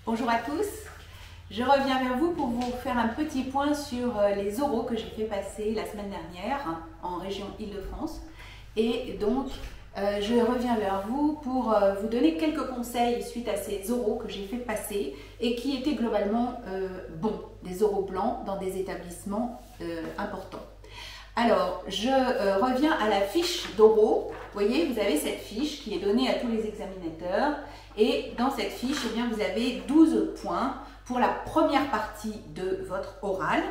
Bonjour à tous, je reviens vers vous pour vous faire un petit point sur les oraux que j'ai fait passer la semaine dernière en région Île-de-France. Et donc, je reviens vers vous pour vous donner quelques conseils suite à ces oraux que j'ai fait passer et qui étaient globalement bons, des oraux blancs dans des établissements importants. Alors, je reviens à la fiche d'oraux. Vous voyez, vous avez cette fiche qui est donnée à tous les examinateurs. Et dans cette fiche, eh bien, vous avez 12 points pour la première partie de votre oral,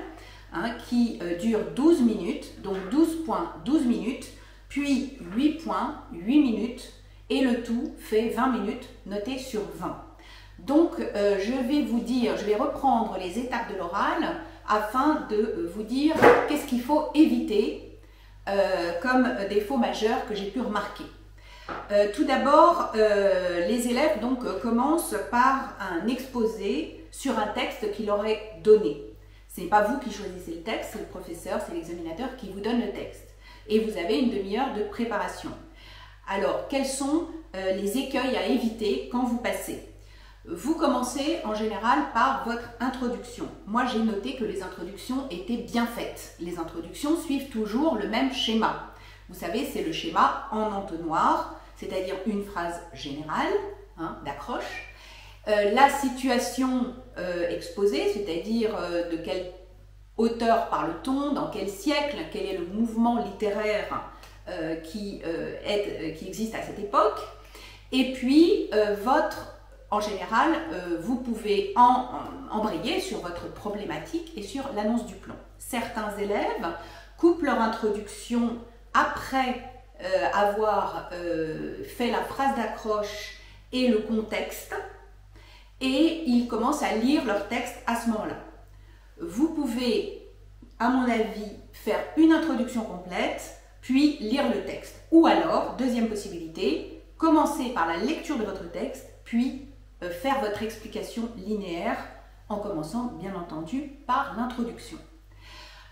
qui dure 12 minutes. Donc 12 points, 12 minutes, puis 8 points, 8 minutes. Et le tout fait 20 minutes, noté sur 20. Donc, je vais reprendre les étapes de l'oral afin de vous dire qu'est-ce qu'il faut éviter comme défaut majeur que j'ai pu remarquer. Tout d'abord, les élèves commencent par un exposé sur un texte qu'il leur est donné. Ce n'est pas vous qui choisissez le texte, c'est le professeur, c'est l'examinateur qui vous donne le texte. Et vous avez une demi-heure de préparation. Alors, quels sont les écueils à éviter quand vous passez? Vous commencez en général par votre introduction. Moi, j'ai noté que les introductions étaient bien faites. Les introductions suivent toujours le même schéma. Vous savez, c'est le schéma en entonnoir, c'est-à-dire une phrase générale, d'accroche. La situation exposée, c'est-à-dire de quel auteur parle-t-on, dans quel siècle, quel est le mouvement littéraire qui existe à cette époque. Et puis, en général, vous pouvez embrayer sur votre problématique et sur l'annonce du plan. Certains élèves coupent leur introduction après avoir fait la phrase d'accroche et le contexte, et ils commencent à lire leur texte à ce moment-là. Vous pouvez, à mon avis, faire une introduction complète, puis lire le texte. Ou alors, deuxième possibilité, commencer par la lecture de votre texte, puis faire votre explication linéaire, en commençant, bien entendu, par l'introduction.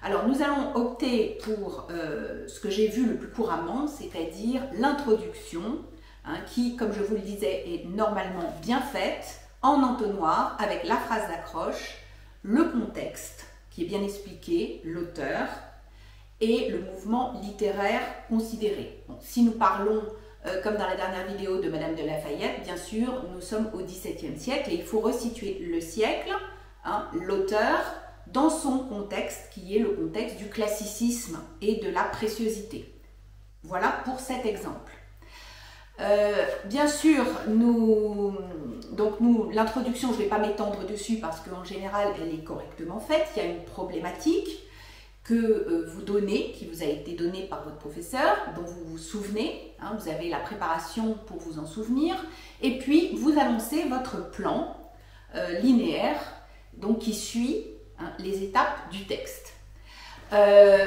Alors, nous allons opter pour ce que j'ai vu le plus couramment, c'est-à-dire l'introduction, qui, comme je vous le disais, est normalement bien faite, en entonnoir, avec la phrase d'accroche, le contexte, qui est bien expliqué, l'auteur, et le mouvement littéraire considéré. Bon, si nous parlons, comme dans la dernière vidéo de Madame de Lafayette, bien sûr, nous sommes au XVIIe siècle, et il faut resituer le siècle, l'auteur, dans son contexte, qui est le contexte du classicisme et de la préciosité. Voilà pour cet exemple. Bien sûr, l'introduction, je ne vais pas m'étendre dessus parce qu'en général, elle est correctement faite. Il y a une problématique que vous donnez, qui vous a été donnée par votre professeur, dont vous vous souvenez. Vous avez la préparation pour vous en souvenir. Et puis, vous annoncez votre plan linéaire, donc qui suit les étapes du texte.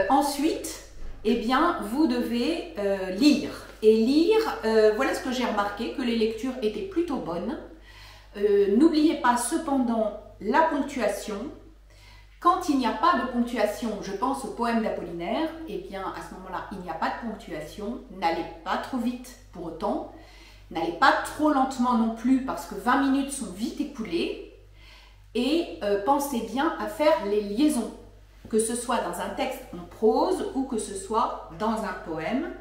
Ensuite, eh bien, vous devez lire. Et lire, voilà ce que j'ai remarqué, que les lectures étaient plutôt bonnes. N'oubliez pas cependant la ponctuation. Quand il n'y a pas de ponctuation, je pense au poème d'Apollinaire, eh bien, à ce moment-là, il n'y a pas de ponctuation. N'allez pas trop vite pour autant. N'allez pas trop lentement non plus, parce que 20 minutes sont vite écoulées. Et pensez bien à faire les liaisons, que ce soit dans un texte en prose ou que ce soit dans un poème.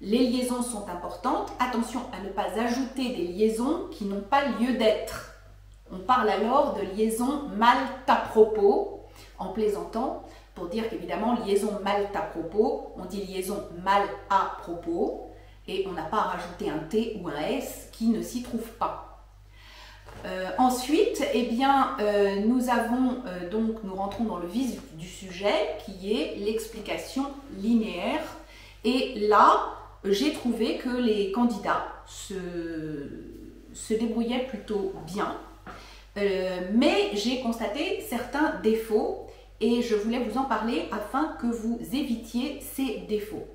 Les liaisons sont importantes. Attention à ne pas ajouter des liaisons qui n'ont pas lieu d'être. On parle alors de liaison mal à propos, en plaisantant, pour dire qu'évidemment, liaison mal à propos, on dit liaison mal à propos, et on n'a pas à rajouter un T ou un S qui ne s'y trouve pas. Ensuite, eh bien, nous rentrons dans le vif du sujet qui est l'explication linéaire. Et là, j'ai trouvé que les candidats se débrouillaient plutôt bien, mais j'ai constaté certains défauts et je voulais vous en parler afin que vous évitiez ces défauts.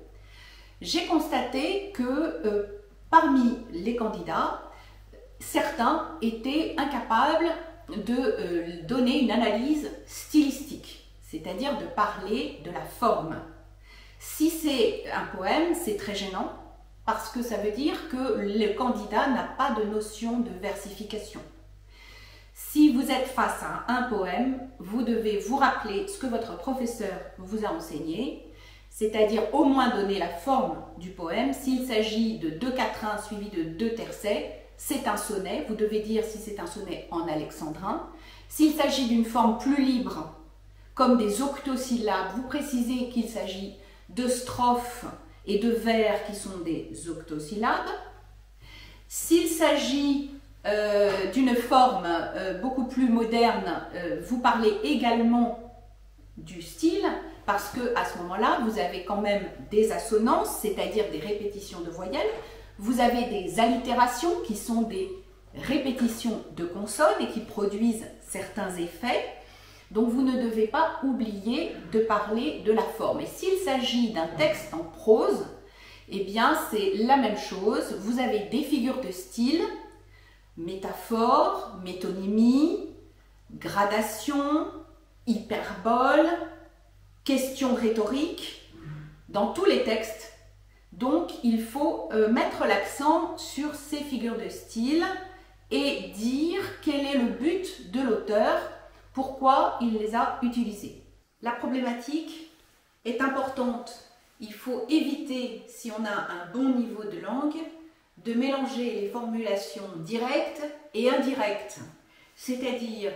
J'ai constaté que parmi les candidats, certains étaient incapables de donner une analyse stylistique, c'est-à-dire de parler de la forme. Si c'est un poème, c'est très gênant parce que ça veut dire que le candidat n'a pas de notion de versification. Si vous êtes face à un poème, vous devez vous rappeler ce que votre professeur vous a enseigné, c'est-à-dire au moins donner la forme du poème. S'il s'agit de 2 quatrains suivis de 2 tercets, c'est un sonnet. Vous devez dire si c'est un sonnet en alexandrin. S'il s'agit d'une forme plus libre, comme des octosyllabes, vous précisez qu'il s'agit de strophes et de vers qui sont des octosyllabes. S'il s'agit d'une forme beaucoup plus moderne, vous parlez également du style, parce que à ce moment-là, vous avez quand même des assonances, c'est-à-dire des répétitions de voyelles. Vous avez des allitérations qui sont des répétitions de consonnes et qui produisent certains effets. Donc vous ne devez pas oublier de parler de la forme. Et s'il s'agit d'un texte en prose, eh bien c'est la même chose. Vous avez des figures de style, métaphore, métonymie, gradation, hyperbole, question rhétorique dans tous les textes. Donc il faut mettre l'accent sur ces figures de style et dire quel est le but de l'auteur, pourquoi il les a utilisées. La problématique est importante. Il faut éviter, si on a un bon niveau de langue, de mélanger les formulations directes et indirectes. C'est-à-dire,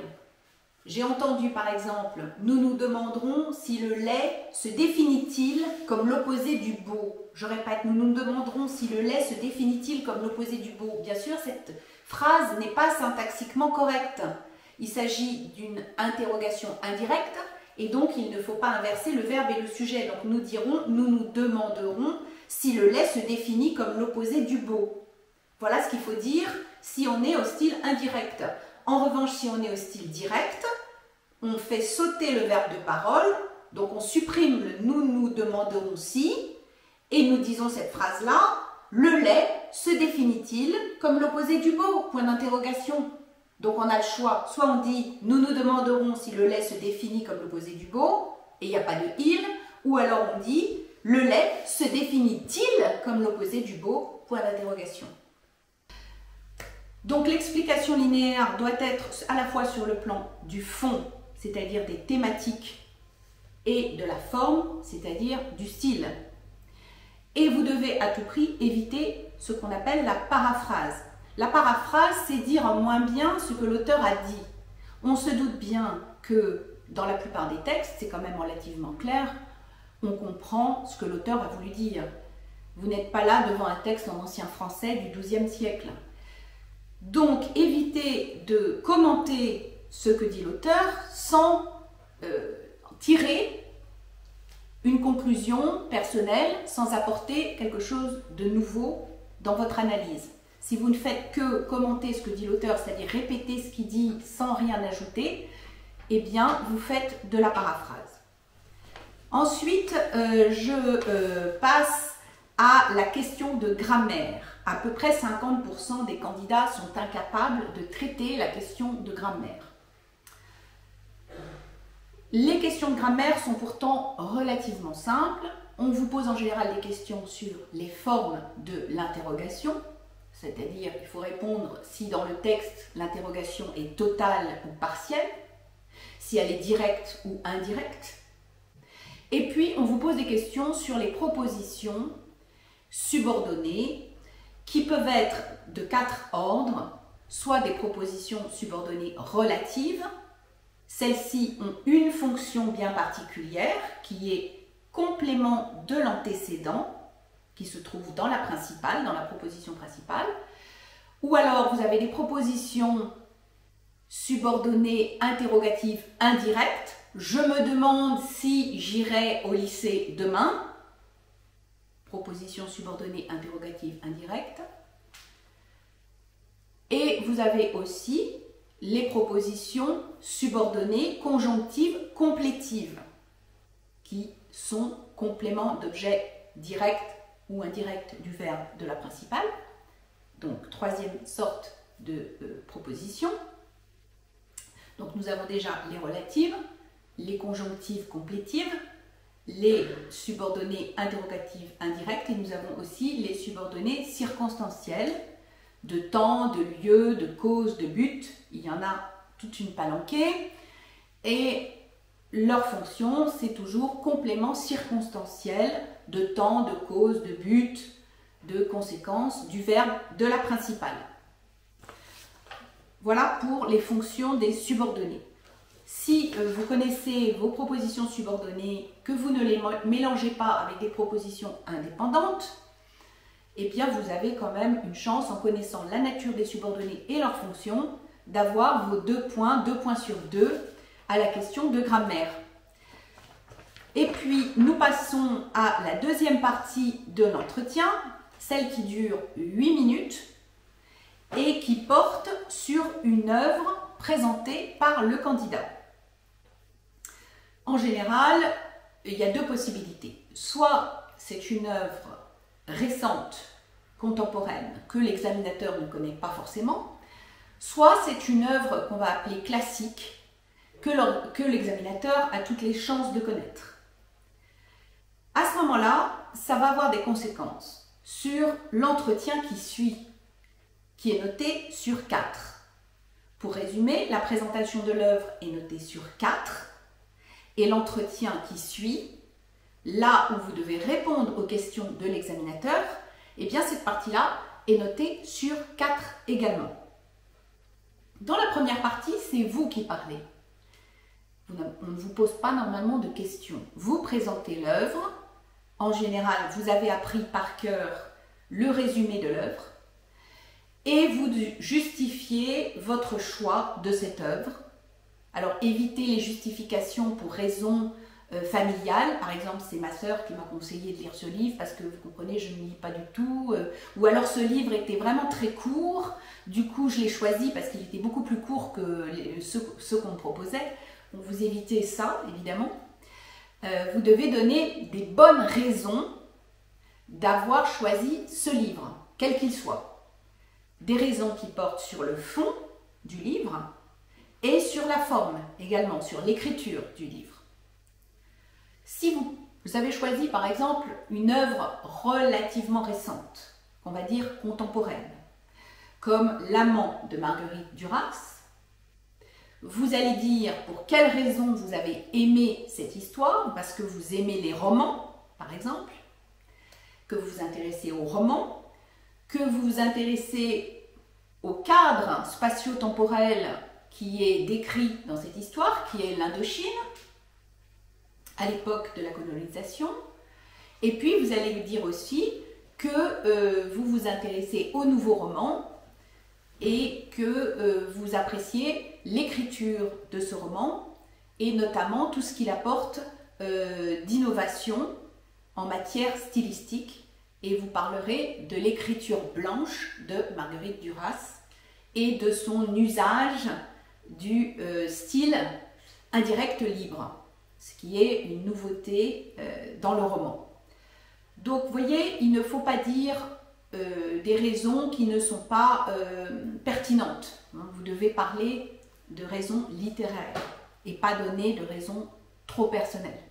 j'ai entendu par exemple, nous nous demanderons si le laid se définit-il comme l'opposé du beau. Je répète, nous nous demanderons si le laid se définit-il comme l'opposé du beau. Bien sûr, cette phrase n'est pas syntaxiquement correcte. Il s'agit d'une interrogation indirecte et donc il ne faut pas inverser le verbe et le sujet. Donc nous dirons, nous nous demanderons si le laid se définit comme l'opposé du beau. Voilà ce qu'il faut dire si on est au style indirect. En revanche, si on est au style direct, on fait sauter le verbe de parole, donc on supprime le nous nous demanderons si, et nous disons cette phrase-là, le laid se définit-il comme l'opposé du beau? Point d'interrogation. Donc on a le choix, soit on dit nous nous demanderons si le lait se définit comme l'opposé du beau, et il n'y a pas de il, ou alors on dit le lait se définit-il comme l'opposé du beau? Point d'interrogation. Donc l'explication linéaire doit être à la fois sur le plan du fond, c'est-à-dire des thématiques, et de la forme, c'est-à-dire du style. Et vous devez à tout prix éviter ce qu'on appelle la paraphrase. La paraphrase, c'est dire moins bien ce que l'auteur a dit. On se doute bien que dans la plupart des textes, c'est quand même relativement clair, on comprend ce que l'auteur a voulu dire. Vous n'êtes pas là devant un texte en ancien français du XIIe siècle. Donc, évitez de commenter ce que dit l'auteur sans tirer une conclusion personnelle, sans apporter quelque chose de nouveau dans votre analyse. Si vous ne faites que commenter ce que dit l'auteur, c'est-à-dire répéter ce qu'il dit sans rien ajouter, eh bien, vous faites de la paraphrase. Ensuite, je passe à la question de grammaire. À peu près 50% des candidats sont incapables de traiter la question de grammaire. Les questions de grammaire sont pourtant relativement simples. On vous pose en général des questions sur les formes de l'interrogation, c'est-à-dire qu'il faut répondre si dans le texte l'interrogation est totale ou partielle, si elle est directe ou indirecte. Et puis on vous pose des questions sur les propositions subordonnées qui peuvent être de 4 ordres, soit des propositions subordonnées relatives. Celles-ci ont une fonction bien particulière qui est complément de l'antécédent qui se trouve dans la principale, dans la proposition principale. Ou alors vous avez des propositions subordonnées interrogatives indirectes. Je me demande si j'irai au lycée demain. Proposition subordonnée interrogative indirecte. Et vous avez aussi les propositions subordonnées conjonctives complétives qui sont compléments d'objet direct ou indirect du verbe de la principale. Donc, troisième sorte de proposition. Donc, nous avons déjà les relatives, les conjonctives complétives, les subordonnées interrogatives indirectes et nous avons aussi les subordonnées circonstancielles de temps, de lieu, de cause, de but. Il y en a toute une palanquée et leur fonction, c'est toujours complément circonstanciel de temps, de cause, de but, de conséquence, du verbe, de la principale. Voilà pour les fonctions des subordonnés. Si vous connaissez vos propositions subordonnées, que vous ne les mélangez pas avec des propositions indépendantes, eh bien vous avez quand même une chance, en connaissant la nature des subordonnés et leurs fonctions, d'avoir vos 2 points sur 2 à la question de grammaire. Et puis nous passons à la deuxième partie de l'entretien, celle qui dure 8 minutes et qui porte sur une œuvre présentée par le candidat. En général, il y a 2 possibilités. Soit c'est une œuvre récente, contemporaine, que l'examinateur ne connaît pas forcément, soit c'est une œuvre qu'on va appeler classique, que l'examinateur a toutes les chances de connaître. À ce moment-là, ça va avoir des conséquences sur l'entretien qui suit, qui est noté sur 4. Pour résumer, la présentation de l'œuvre est notée sur 4 et l'entretien qui suit, là où vous devez répondre aux questions de l'examinateur, eh bien cette partie-là est notée sur 4 également. Dans la première partie, c'est vous qui parlez. On ne vous pose pas normalement de questions. Vous présentez l'œuvre. En général, vous avez appris par cœur le résumé de l'œuvre et vous justifiez votre choix de cette œuvre. Alors, évitez les justifications pour raisons familiales. Par exemple, c'est ma sœur qui m'a conseillé de lire ce livre parce que, vous comprenez, je ne lis pas du tout. Ou alors, ce livre était vraiment très court. Du coup, je l'ai choisi parce qu'il était beaucoup plus court que ceux qu'on me proposait. Donc, vous évitez ça, évidemment. Vous devez donner des bonnes raisons d'avoir choisi ce livre, quel qu'il soit. Des raisons qui portent sur le fond du livre et sur la forme également, sur l'écriture du livre. Si vous avez choisi par exemple une œuvre relativement récente, on va dire contemporaine, comme L'amant de Marguerite Duras, vous allez dire pour quelles raisons vous avez aimé cette histoire, parce que vous aimez les romans, par exemple, que vous vous intéressez aux romans, que vous vous intéressez au cadre spatio-temporel qui est décrit dans cette histoire, qui est l'Indochine, à l'époque de la colonisation. Et puis, vous allez dire aussi que vous vous intéressez aux nouveaux romans et que vous appréciez l'écriture de ce roman et notamment tout ce qu'il apporte d'innovation en matière stylistique. Et vous parlerez de l'écriture blanche de Marguerite Duras et de son usage du style indirect libre, ce qui est une nouveauté dans le roman. Donc, vous voyez, il ne faut pas dire des raisons qui ne sont pas pertinentes. Vous devez parler de raisons littéraires et pas donner de raisons trop personnelles.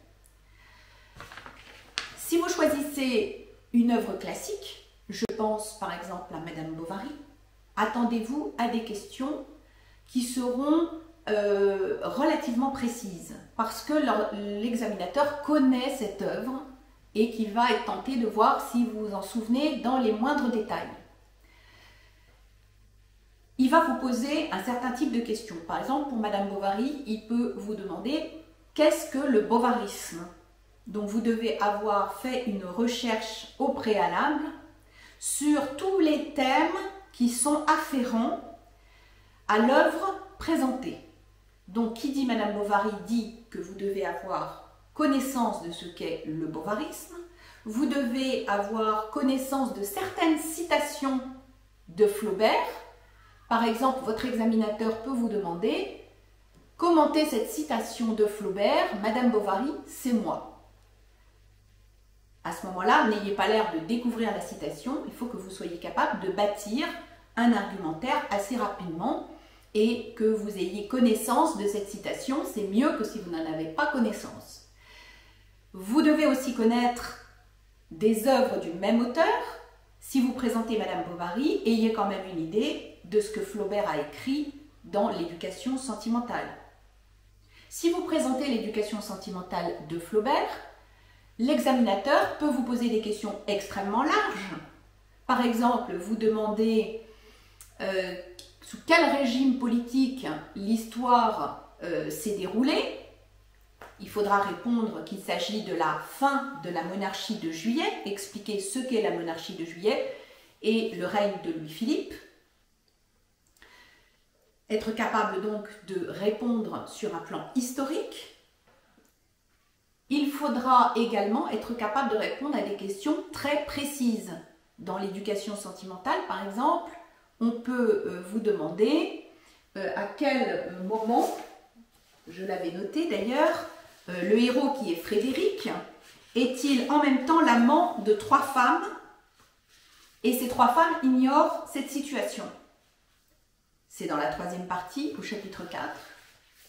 Si vous choisissez une œuvre classique, je pense par exemple à Madame Bovary, attendez-vous à des questions qui seront relativement précises parce que l'examinateur connaît cette œuvre et qu'il va être tenté de voir si vous vous en souvenez dans les moindres détails. Il va vous poser un certain type de questions. Par exemple, pour Madame Bovary, il peut vous demander « Qu'est-ce que le bovarisme ?» Donc, vous devez avoir fait une recherche au préalable sur tous les thèmes qui sont afférents à l'œuvre présentée. Donc, qui dit Madame Bovary dit que vous devez avoir connaissance de ce qu'est le bovarisme. Vous devez avoir connaissance de certaines citations de Flaubert. Par exemple, votre examinateur peut vous demander « Commentez cette citation de Flaubert, Madame Bovary, c'est moi ». À ce moment-là, n'ayez pas l'air de découvrir la citation, il faut que vous soyez capable de bâtir un argumentaire assez rapidement et que vous ayez connaissance de cette citation, c'est mieux que si vous n'en avez pas connaissance. Vous devez aussi connaître des œuvres du même auteur. Si vous présentez Madame Bovary, ayez quand même une idée de ce que Flaubert a écrit dans l'éducation sentimentale. Si vous présentez l'éducation sentimentale de Flaubert, l'examinateur peut vous poser des questions extrêmement larges. Par exemple, vous demandez sous quel régime politique l'histoire s'est déroulée. Il faudra répondre qu'il s'agit de la fin de la monarchie de Juillet, expliquer ce qu'est la monarchie de Juillet et le règne de Louis-Philippe. Être capable donc de répondre sur un plan historique. Il faudra également être capable de répondre à des questions très précises. Dans l'éducation sentimentale, par exemple, on peut vous demander à quel moment, je l'avais noté d'ailleurs, le héros qui est Frédéric, est-il en même temps l'amant de 3 femmes et ces 3 femmes ignorent cette situation. C'est dans la 3e partie, au chapitre 4,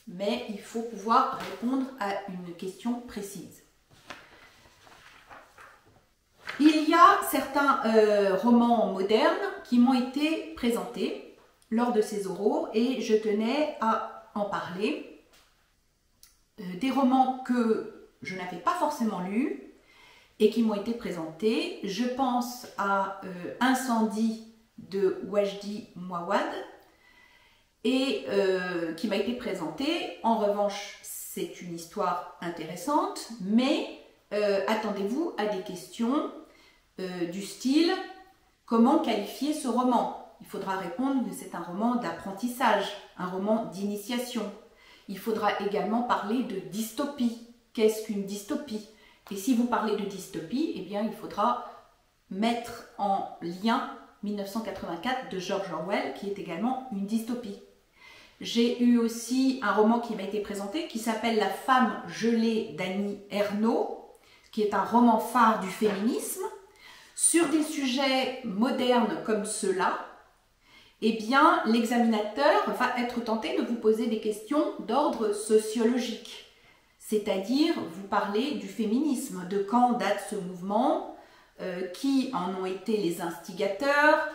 mais il faut pouvoir répondre à une question précise. Il y a certains romans modernes qui m'ont été présentés lors de ces oraux et je tenais à en parler. Des romans que je n'avais pas forcément lus et qui m'ont été présentés. Je pense à Incendie de Wajdi Mouawad et qui m'a été présenté. En revanche, c'est une histoire intéressante, mais attendez-vous à des questions du style « Comment qualifier ce roman ?» Il faudra répondre que c'est un roman d'apprentissage, un roman d'initiation. Il faudra également parler de dystopie. Qu'est-ce qu'une dystopie? Et si vous parlez de dystopie, eh bien, il faudra mettre en lien 1984 de George Orwell, qui est également une dystopie. J'ai eu aussi un roman qui m'a été présenté, qui s'appelle La femme gelée d'Annie Ernaux, qui est un roman phare du féminisme. Sur des sujets modernes comme ceux-là, eh bien, l'examinateur va être tenté de vous poser des questions d'ordre sociologique. C'est-à-dire, vous parlez du féminisme, de quand date ce mouvement, qui en ont été les instigateurs,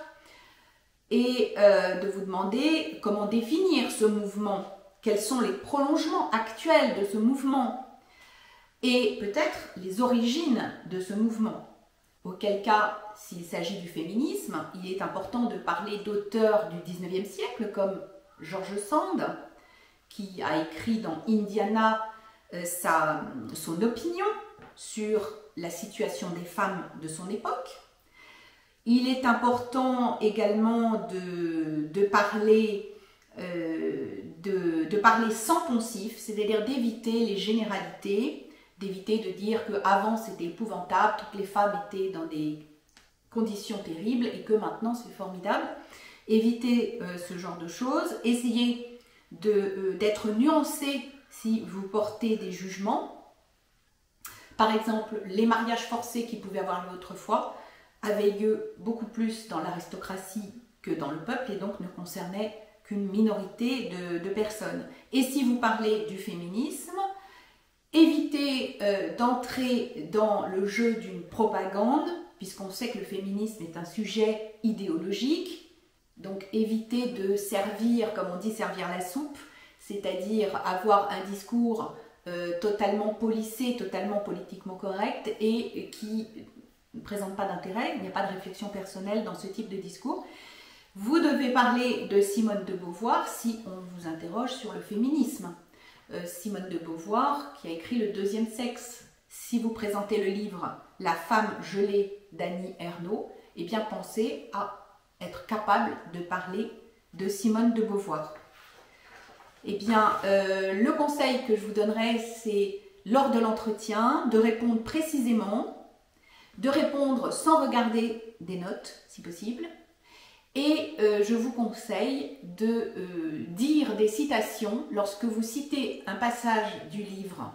et de vous demander comment définir ce mouvement, quels sont les prolongements actuels de ce mouvement, et peut-être les origines de ce mouvement. Auquel cas, s'il s'agit du féminisme, il est important de parler d'auteurs du 19e siècle comme George Sand, qui a écrit dans Indiana son opinion sur la situation des femmes de son époque. Il est important également de parler sans poncif, c'est-à-dire d'éviter les généralités, d'éviter de dire qu'avant c'était épouvantable, toutes les femmes étaient dans des conditions terribles et que maintenant c'est formidable. Évitez ce genre de choses, essayez d'être nuancé si vous portez des jugements. Par exemple, les mariages forcés qui pouvaient avoir lieu autrefois avaient lieu beaucoup plus dans l'aristocratie que dans le peuple et donc ne concernaient qu'une minorité de personnes. Et si vous parlez du féminisme, évitez d'entrer dans le jeu d'une propagande, puisqu'on sait que le féminisme est un sujet idéologique, donc évitez de servir, comme on dit, servir la soupe, c'est-à-dire avoir un discours totalement policé, totalement politiquement correct et qui ne présente pas d'intérêt, il n'y a pas de réflexion personnelle dans ce type de discours. Vous devez parler de Simone de Beauvoir si on vous interroge sur le féminisme. Simone de Beauvoir qui a écrit Le deuxième sexe. Si vous présentez le livre La femme gelée d'Annie Ernaux, eh bien pensez à être capable de parler de Simone de Beauvoir. Eh bien, le conseil que je vous donnerai, c'est lors de l'entretien, de répondre précisément, de répondre sans regarder des notes, si possible. Et je vous conseille de dire des citations lorsque vous citez un passage du livre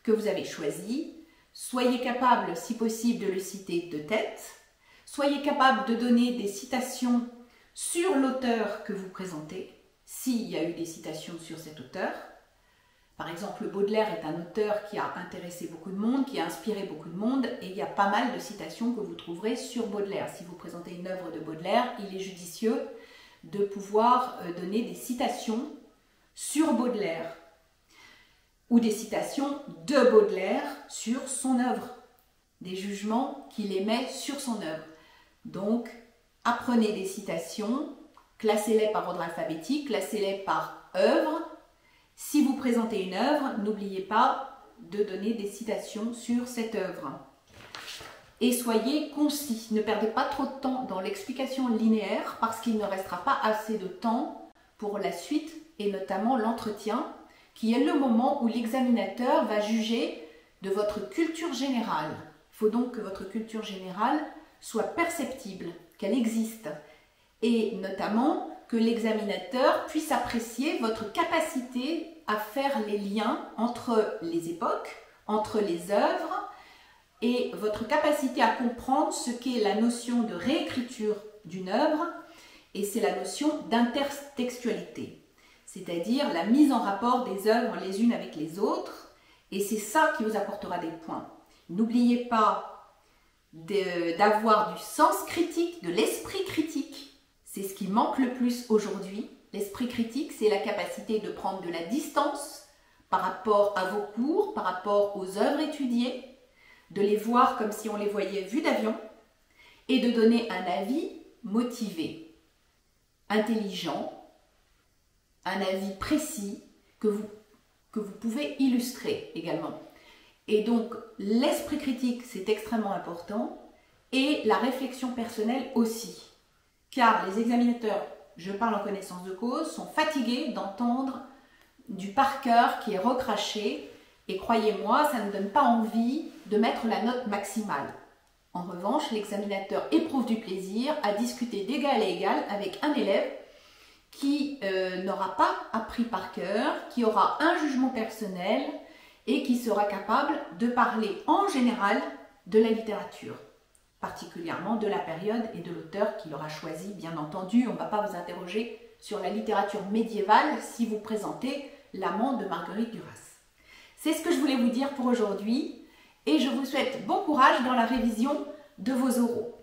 que vous avez choisi. Soyez capable, si possible, de le citer de tête. Soyez capable de donner des citations sur l'auteur que vous présentez, s'il y a eu des citations sur cet auteur. Par exemple, Baudelaire est un auteur qui a intéressé beaucoup de monde, qui a inspiré beaucoup de monde, et il y a pas mal de citations que vous trouverez sur Baudelaire. Si vous présentez une œuvre de Baudelaire, il est judicieux de pouvoir donner des citations sur Baudelaire ou des citations de Baudelaire sur son œuvre, des jugements qu'il émet sur son œuvre. Donc, apprenez des citations, classez-les par ordre alphabétique, classez-les par œuvre. Si vous présentez une œuvre, n'oubliez pas de donner des citations sur cette œuvre. Et soyez concis, ne perdez pas trop de temps dans l'explication linéaire parce qu'il ne restera pas assez de temps pour la suite et notamment l'entretien, qui est le moment où l'examinateur va juger de votre culture générale. Il faut donc que votre culture générale soit perceptible, qu'elle existe, et notamment que l'examinateur puisse apprécier votre capacité à faire les liens entre les époques, entre les œuvres, et votre capacité à comprendre ce qu'est la notion de réécriture d'une œuvre, et c'est la notion d'intertextualité, c'est-à-dire la mise en rapport des œuvres les unes avec les autres, et c'est ça qui vous apportera des points. N'oubliez pas d'avoir du sens critique, de l'esprit critique, c'est ce qui manque le plus aujourd'hui. L'esprit critique, c'est la capacité de prendre de la distance par rapport à vos cours, par rapport aux œuvres étudiées, de les voir comme si on les voyait vues d'avion et de donner un avis motivé, intelligent, un avis précis que vous pouvez illustrer également. Et donc, l'esprit critique, c'est extrêmement important et la réflexion personnelle aussi. Car les examinateurs, je parle en connaissance de cause, sont fatigués d'entendre du par cœur qui est recraché. Et croyez-moi, ça ne donne pas envie de mettre la note maximale. En revanche, l'examinateur éprouve du plaisir à discuter d'égal à égal avec un élève qui n'aura pas appris par cœur, qui aura un jugement personnel et qui sera capable de parler en général de la littérature, particulièrement de la période et de l'auteur qu'il aura choisi, bien entendu. On ne va pas vous interroger sur la littérature médiévale si vous présentez l'Amant de Marguerite Duras. C'est ce que je voulais vous dire pour aujourd'hui et je vous souhaite bon courage dans la révision de vos oraux.